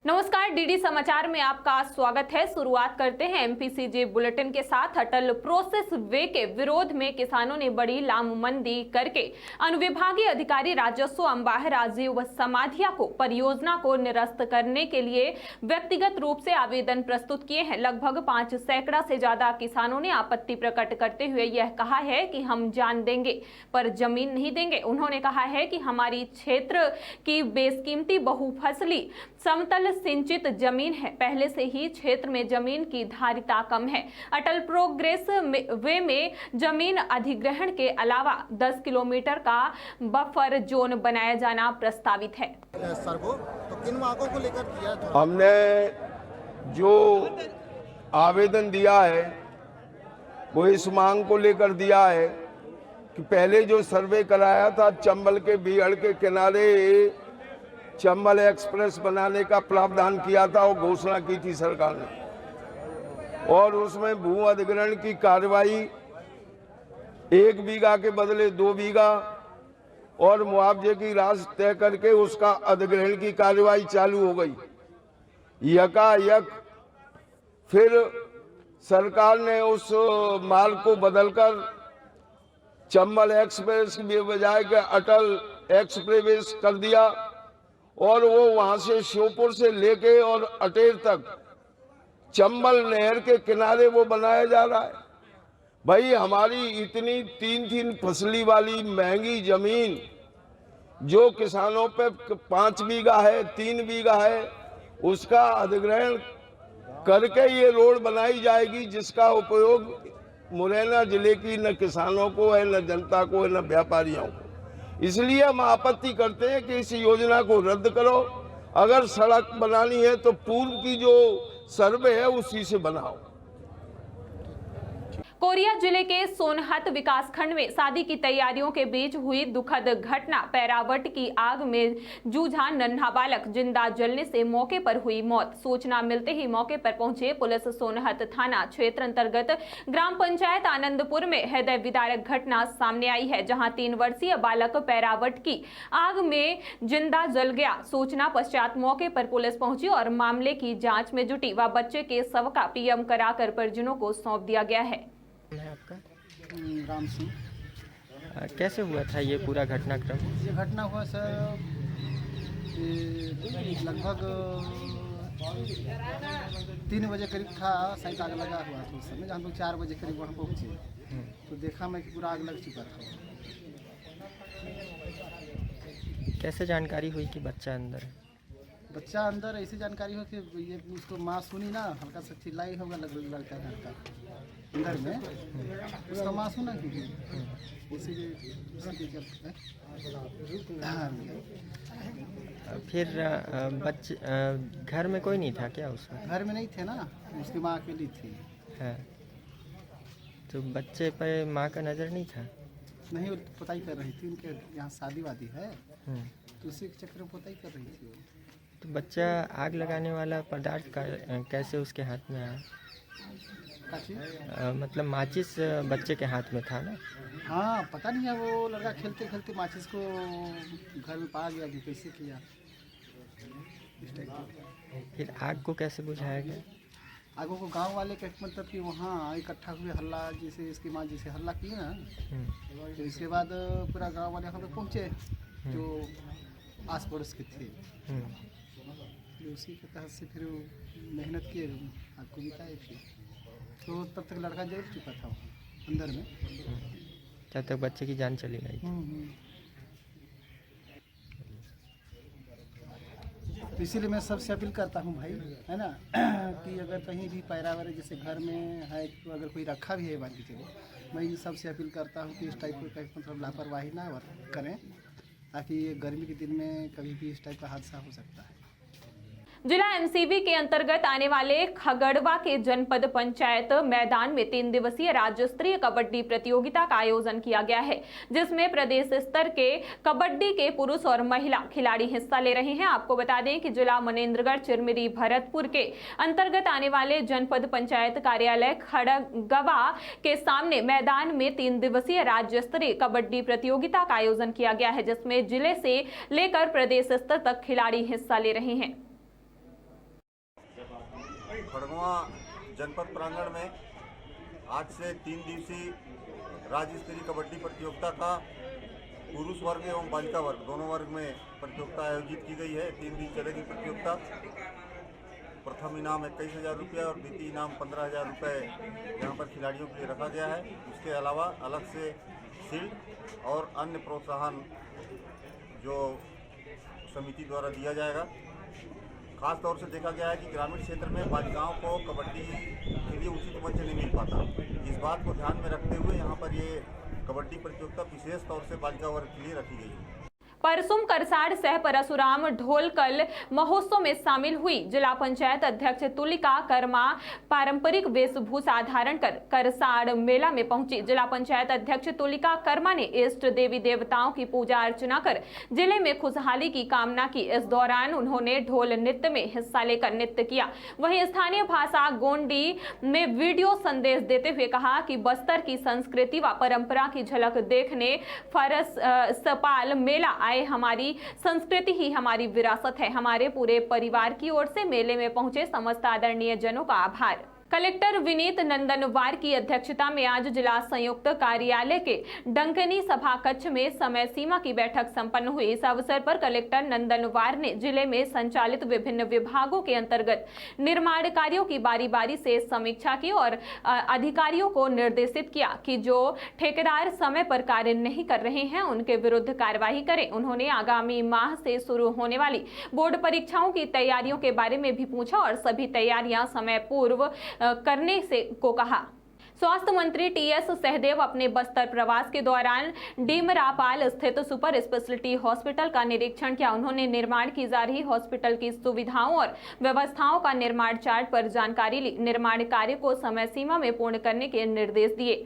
नमस्कार, डीडी समाचार में आपका स्वागत है। शुरुआत करते हैं एमपीसीजे बुलेटिन के साथ। अटल प्रोसेस वे के विरोध में किसानों ने बड़ी लामबंदी करके अनुविभागीय अधिकारी राजस्व अंबाह राजीव समाधिया को परियोजना को निरस्त करने के लिए व्यक्तिगत रूप से आवेदन प्रस्तुत किए हैं। लगभग 5 सैकड़ा से ज्यादा किसानों ने आपत्ति प्रकट करते हुए यह कहा है कि हम जान देंगे पर जमीन नहीं देंगे। उन्होंने कहा है कि हमारी क्षेत्र की बेशकीमती बहुफसली समतल सिंचित जमीन है। पहले से ही क्षेत्र में जमीन की धारिता कम है। अटल प्रोग्रेस वे में जमीन अधिग्रहण के अलावा 10 किलोमीटर का बफर जोन बनाया जाना प्रस्तावित है। सर को तो किन मांगों को लेकर किया? हमने जो आवेदन दिया है वो इस मांग को लेकर दिया है कि पहले जो सर्वे कराया था चंबल के बीहड़ के किनारे चंबल एक्सप्रेस बनाने का प्रावधान किया था और घोषणा की थी सरकार ने, और उसमें भू अधिग्रहण की कार्रवाई 1 बीघा के बदले 2 बीघा और मुआवजे की राशि तय करके उसका अधिग्रहण की कार्रवाई चालू हो गई। यकायक फिर सरकार ने उस मार्ग को बदलकर चंबल एक्सप्रेस की बजाय के अटल एक्सप्रेस कर दिया और वो वहां से श्योपुर से लेके और अटेर तक चंबल नहर के किनारे वो बनाया जा रहा है। भाई हमारी इतनी 3 फसली वाली महंगी जमीन जो किसानों पे 5 बीघा है, 3 बीघा है, उसका अधिग्रहण करके ये रोड बनाई जाएगी जिसका उपयोग मुरैना जिले की न किसानों को है, न जनता को है, न व्यापारियों को। इसलिए हम आपत्ति करते हैं कि इस योजना को रद्द करो। अगर सड़क बनानी है तो पूर्व की जो सर्वे है उसी से बनाओ। कोरिया जिले के सोनहत विकासखंड में शादी की तैयारियों के बीच हुई दुखद घटना। पैरावट की आग में जूझा नन्हा बालक, जिंदा जलने से मौके पर हुई मौत। सूचना मिलते ही मौके पर पहुंचे पुलिस सोनहत थाना क्षेत्र अंतर्गत ग्राम पंचायत आनंदपुर में हृदय विदारक घटना सामने आई है, जहां 3 वर्षीय बालक पैरावट की आग में जिंदा जल गया। सूचना पश्चात मौके पर पुलिस पहुंची और मामले की जाँच में जुटी व बच्चे के शव का पीएम कराकर परिजनों को सौंप दिया गया है। आपका राम सिंह। कैसे हुआ था ये पूरा घटनाक्रम? ये घटना हुआ सर लगभग 3 बजे करीब था। शायद आग लगा हुआ था उस समय। हम लोग 4 बजे करीब वहाँ पहुँचे तो देखा मैं कि पूरा आग लग चुका था। कैसे जानकारी हुई कि बच्चा अंदर है? बच्चा अंदर ऐसी जानकारी हो कि ये उसको माँ सुनी ना, हल्का सा चिल्लाई होगा लड़का अंदर में, उसका माँ सुना कि फिर बच्चे घर में कोई नहीं था क्या उसमें? घर में नहीं थे ना, उसकी माँ अकेली थी। है तो बच्चे पर माँ का नज़र नहीं था? नहीं, वो पुताई कर रही थी, उनके यहाँ शादी वादी है तो उसी के चक्कर में पुताई कर रही थी। तो बच्चा आग लगाने वाला पदार्थ कैसे उसके हाथ में आया? मतलब माचिस बच्चे के हाथ में था ना? हाँ, पता नहीं है, वो लड़का खेलते खेलते माचिस को घर में पा गया कि कैसे किया। फिर आग को कैसे बुझाया गया? आगों को गांव वाले के मतलब कि वहाँ इकट्ठा हुए हल्ला, जैसे इसकी माँ जैसे हल्ला किए ना, तो इसके बाद पूरा गांव वाले हम लोग पहुँचे जो आस पड़ोस के थे। उसी के तहत से फिर मेहनत किए, आग को बिताए। फिर तो तब तक लड़का जल चुका था अंदर में, तब तक बच्चे की जान चली गई। तो इसीलिए मैं सबसे अपील करता हूँ भाई, है ना, कि अगर कहीं भी पैरावर जैसे घर में है तो अगर कोई रखा भी है मान के चलो, मैं सबसे अपील करता हूँ कि इस टाइप को मतलब लापरवाही ना करें, ताकि ये गर्मी के दिन में कभी भी इस टाइप का हादसा हो सकता है। जिला एमसीवी के अंतर्गत आने वाले खगड़वा के जनपद पंचायत मैदान में 3 दिवसीय राज्य स्तरीय कबड्डी प्रतियोगिता का आयोजन किया गया है, जिसमें प्रदेश स्तर के कबड्डी के पुरुष और महिला खिलाड़ी हिस्सा ले रहे हैं। आपको बता दें कि जिला मनेंद्रगढ़ चिरमिरी भरतपुर के अंतर्गत आने वाले जनपद पंचायत कार्यालय खड़गवा के सामने मैदान में 3 दिवसीय राज्य स्तरीय कबड्डी प्रतियोगिता का आयोजन किया गया है, जिसमें जिले से लेकर प्रदेश स्तर तक खिलाड़ी हिस्सा ले रहे हैं। खड़गवा जनपद प्रांगण में आज से 3 दिवसीय राज्य स्तरीय कबड्डी प्रतियोगिता का पुरुष वर्ग एवं बालिका वर्ग दोनों वर्ग में प्रतियोगिता आयोजित की गई है। 3 दिन चलेगी प्रतियोगिता। प्रथम इनाम 21,000 रुपये और द्वितीय इनाम 15,000 रुपये यहाँ पर खिलाड़ियों के लिए रखा गया है। इसके अलावा अलग से शील्ड और अन्य प्रोत्साहन जो समिति द्वारा दिया जाएगा। खास तौर से देखा गया है कि ग्रामीण क्षेत्र में बालिकाओं को कबड्डी के लिए उचित मंच नहीं मिल पाता। इस बात को ध्यान में रखते हुए यहाँ पर ये कबड्डी प्रतियोगिता विशेष तौर से बालिका वर्ग के लिए रखी गई है। परसुम करसाड़ सह परशुराम ढोलकल महोत्सव में शामिल हुई। जिला पंचायत अध्यक्ष तुलिका कर्मा पारंपरिक वेशभूषा धारण कर करसाड़ मेला में पहुंची। जिला पंचायत अध्यक्ष तुलिका कर्मा ने इष्ट देवी देवताओं की पूजा अर्चना कर जिले में खुशहाली की कामना की। इस दौरान उन्होंने ढोल नृत्य में हिस्सा लेकर नृत्य किया। वहीं स्थानीय भाषा गोंडी में वीडियो संदेश देते हुए कहा कि बस्तर की संस्कृति व परंपरा की झलक देखने फरस सपाल मेला हमारी संस्कृति ही हमारी विरासत है। हमारे पूरे परिवार की ओर से मेले में पहुंचे समस्त आदरणीय जनों का आभार। कलेक्टर विनीत नंदनवार की अध्यक्षता में आज जिला संयुक्त कार्यालय के डंकनी सभा कक्ष में समय सीमा की बैठक संपन्न हुई। इस अवसर पर कलेक्टर नंदनवार ने जिले में संचालित विभिन्न विभागों के अंतर्गत निर्माण कार्यों की बारी बारी से समीक्षा की और अधिकारियों को निर्देशित किया कि जो ठेकेदार समय पर कार्य नहीं कर रहे हैं उनके विरुद्ध कार्रवाई करें। उन्होंने आगामी माह से शुरू होने वाली बोर्ड परीक्षाओं की तैयारियों के बारे में भी पूछा और सभी तैयारियां समय पूर्व करने से को कहा। स्वास्थ्य मंत्री टीएस सहदेव अपने बस्तर प्रवास के दौरान डीमरापाल स्थित सुपर स्पेशलिटी हॉस्पिटल का निरीक्षण किया। उन्होंने निर्माण की जा रही हॉस्पिटल की सुविधाओं और व्यवस्थाओं का निर्माण चार्ट पर जानकारी ली। निर्माण कार्य को समय सीमा में पूर्ण करने के निर्देश दिए।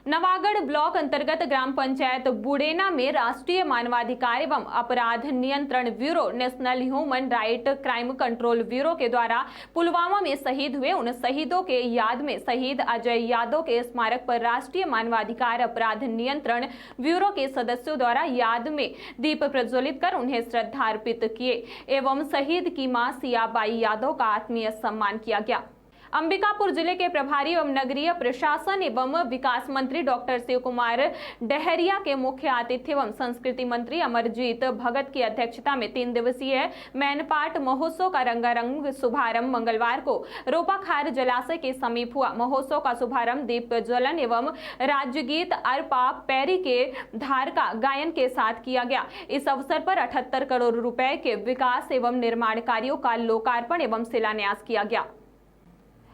नवागढ़ ब्लॉक अंतर्गत ग्राम पंचायत बुड़ेना में राष्ट्रीय मानवाधिकार एवं अपराध नियंत्रण bureau national human right crime control bureau के द्वारा पुलवामा में शहीद हुए उन शहीदों के याद में शहीद अजय यादव के स्मारक पर राष्ट्रीय मानवाधिकार अपराध नियंत्रण ब्यूरो के सदस्यों द्वारा याद में दीप प्रज्वलित कर उन्हें श्रद्धा अर्पित किए एवं शहीद की मां सियाबाई यादव का आत्मीय सम्मान किया गया। अंबिकापुर जिले के प्रभारी एवं नगरीय प्रशासन एवं विकास मंत्री डॉक्टर शिव कुमार डहरिया के मुख्य आतिथ्य एवं संस्कृति मंत्री अमरजीत भगत की अध्यक्षता में 3 दिवसीय मैनपाट महोत्सव का रंगारंग शुभारंभ मंगलवार को रोपाखार जलाशय के समीप हुआ। महोत्सव का शुभारंभ दीप प्रज्वलन एवं राज्यगीत अरपा पैरी के धार का गायन के साथ किया गया। इस अवसर पर 78 करोड़ रुपए के विकास एवं निर्माण कार्यों का लोकार्पण एवं शिलान्यास किया गया।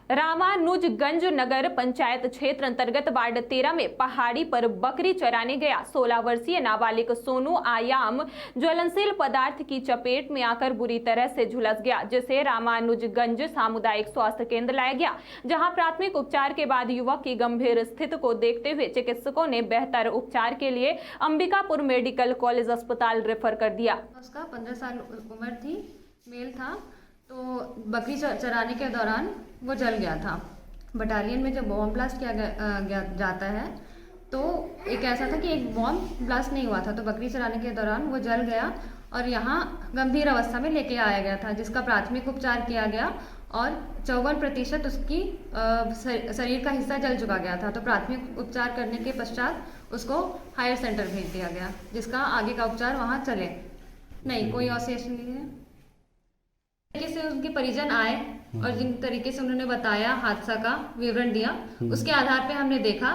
रामानुजगंज नगर पंचायत क्षेत्र अंतर्गत वार्ड 13 में पहाड़ी पर बकरी चराने गया 16 वर्षीय नाबालिग सोनू आयाम ज्वलनशील पदार्थ की चपेट में आकर बुरी तरह से झुलस गया, जिसे रामानुजगंज सामुदायिक स्वास्थ्य केंद्र लाया गया, जहां प्राथमिक उपचार के बाद युवक की गंभीर स्थिति को देखते हुए चिकित्सकों ने बेहतर उपचार के लिए अंबिकापुर मेडिकल कॉलेज अस्पताल रेफर कर दिया। उसका 15 साल उम्र थी, मेल था, तो बकरी चराने के दौरान वो जल गया था। बटालियन में जब बॉम्ब ब्लास्ट किया जाता है तो एक ऐसा था कि एक बॉम्ब ब्लास्ट नहीं हुआ था, तो बकरी चराने के दौरान वो जल गया और यहाँ गंभीर अवस्था में लेके आया गया था, जिसका प्राथमिक उपचार किया गया और 54% उसकी शरीर का हिस्सा जल चुका गया था। तो प्राथमिक उपचार करने के पश्चात उसको हायर सेंटर भेज दिया गया, जिसका आगे का उपचार वहाँ चले। नहीं, कोई अवशेष नहीं है। तरीके से उनके परिजन आए और जिन तरीके से उन्होंने बताया, हादसा का विवरण दिया, उसके आधार पे हमने देखा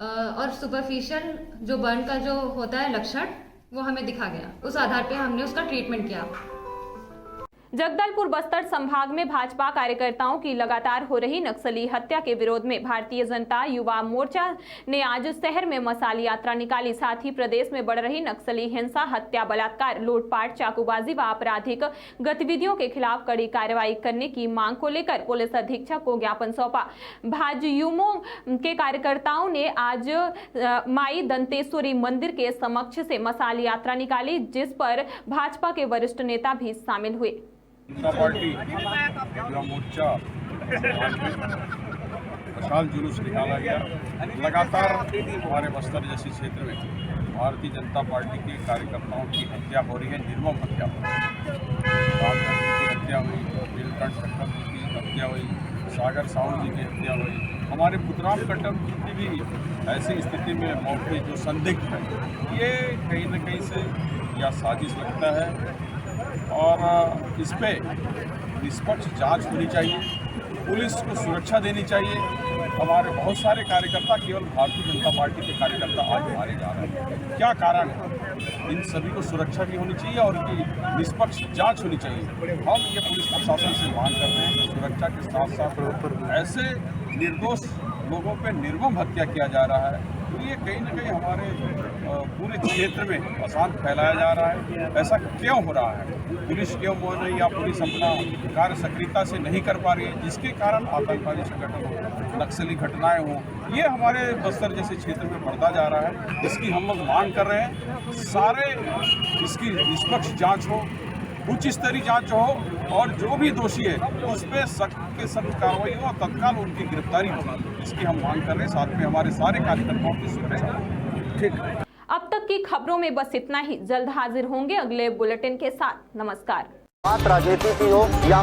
और सुपरफिशियल जो बर्न का जो होता है लक्षण वो हमें दिखा गया। उस आधार पे हमने उसका ट्रीटमेंट किया। जगदलपुर बस्तर संभाग में भाजपा कार्यकर्ताओं की लगातार हो रही नक्सली हत्या के विरोध में भारतीय जनता युवा मोर्चा ने आज शहर में मशाल यात्रा निकाली। साथ ही प्रदेश में बढ़ रही नक्सली हिंसा, हत्या, बलात्कार, लूटपाट, चाकूबाजी व आपराधिक गतिविधियों के खिलाफ कड़ी कार्रवाई करने की मांग को लेकर पुलिस अधीक्षक को ज्ञापन सौंपा। भाजयुमो के कार्यकर्ताओं ने आज माई दंतेश्वरी मंदिर के समक्ष से मशाल यात्रा निकाली, जिस पर भाजपा के वरिष्ठ नेता भी शामिल हुए। जनता पार्टी युवा मोर्चा मशाल जुलूस निकाला गया। लगातार हमारे बस्तर जैसे क्षेत्र में भारतीय जनता पार्टी के कार्यकर्ताओं की हत्या हो रही है, निर्मम हत्या हो रही है। की हत्या हुई, नीलकंठ की हत्या हुई, सागर साहू जी की हत्या हुई, हमारे बुधराम कट्टम की भी ऐसी स्थिति में मौत हुई जो संदिग्ध है। ये कहीं न कहीं से या साजिश लगता है और इस पे निष्पक्ष जांच होनी चाहिए, पुलिस को सुरक्षा देनी चाहिए। हमारे बहुत सारे कार्यकर्ता, केवल भारतीय जनता पार्टी के कार्यकर्ता आज मारे जा रहे हैं। क्या कारण है? इन सभी को सुरक्षा भी होनी चाहिए और इनकी निष्पक्ष जांच होनी चाहिए। हम ये पुलिस प्रशासन से मांग करते हैं कि सुरक्षा के साथ साथ ऐसे निर्दोष लोगों पे निर्मम हत्या किया जा रहा है, तो ये कहीं न कहीं हमारे पूरे क्षेत्र में अशांत फैलाया जा रहा है। ऐसा क्यों हो रहा है? पुलिस क्यों नहीं या पुलिस अपना कार्य सक्रियता से नहीं कर पा रही है, जिसके कारण आतंकवादी संगठन हो, नक्सली घटनाएं हो, ये हमारे बस्तर जैसे क्षेत्र में बढ़ता जा रहा है। इसकी हम लोग मांग कर रहे हैं, सारे इसकी निष्पक्ष जांच हो, उच्च स्तरीय जांच हो और जो भी दोषी है उस पर सख्त के सख्त कार्रवाई हो और तत्काल उनकी गिरफ्तारी हो। इसकी हम मांग कर रहे हैं, साथ में हमारे सारे कार्यकर्ताओं की सुरक्षा हो। ठीक। अब तक की खबरों में बस इतना ही। जल्द हाजिर होंगे अगले बुलेटिन के साथ। नमस्कार। बात राजनीति की हो या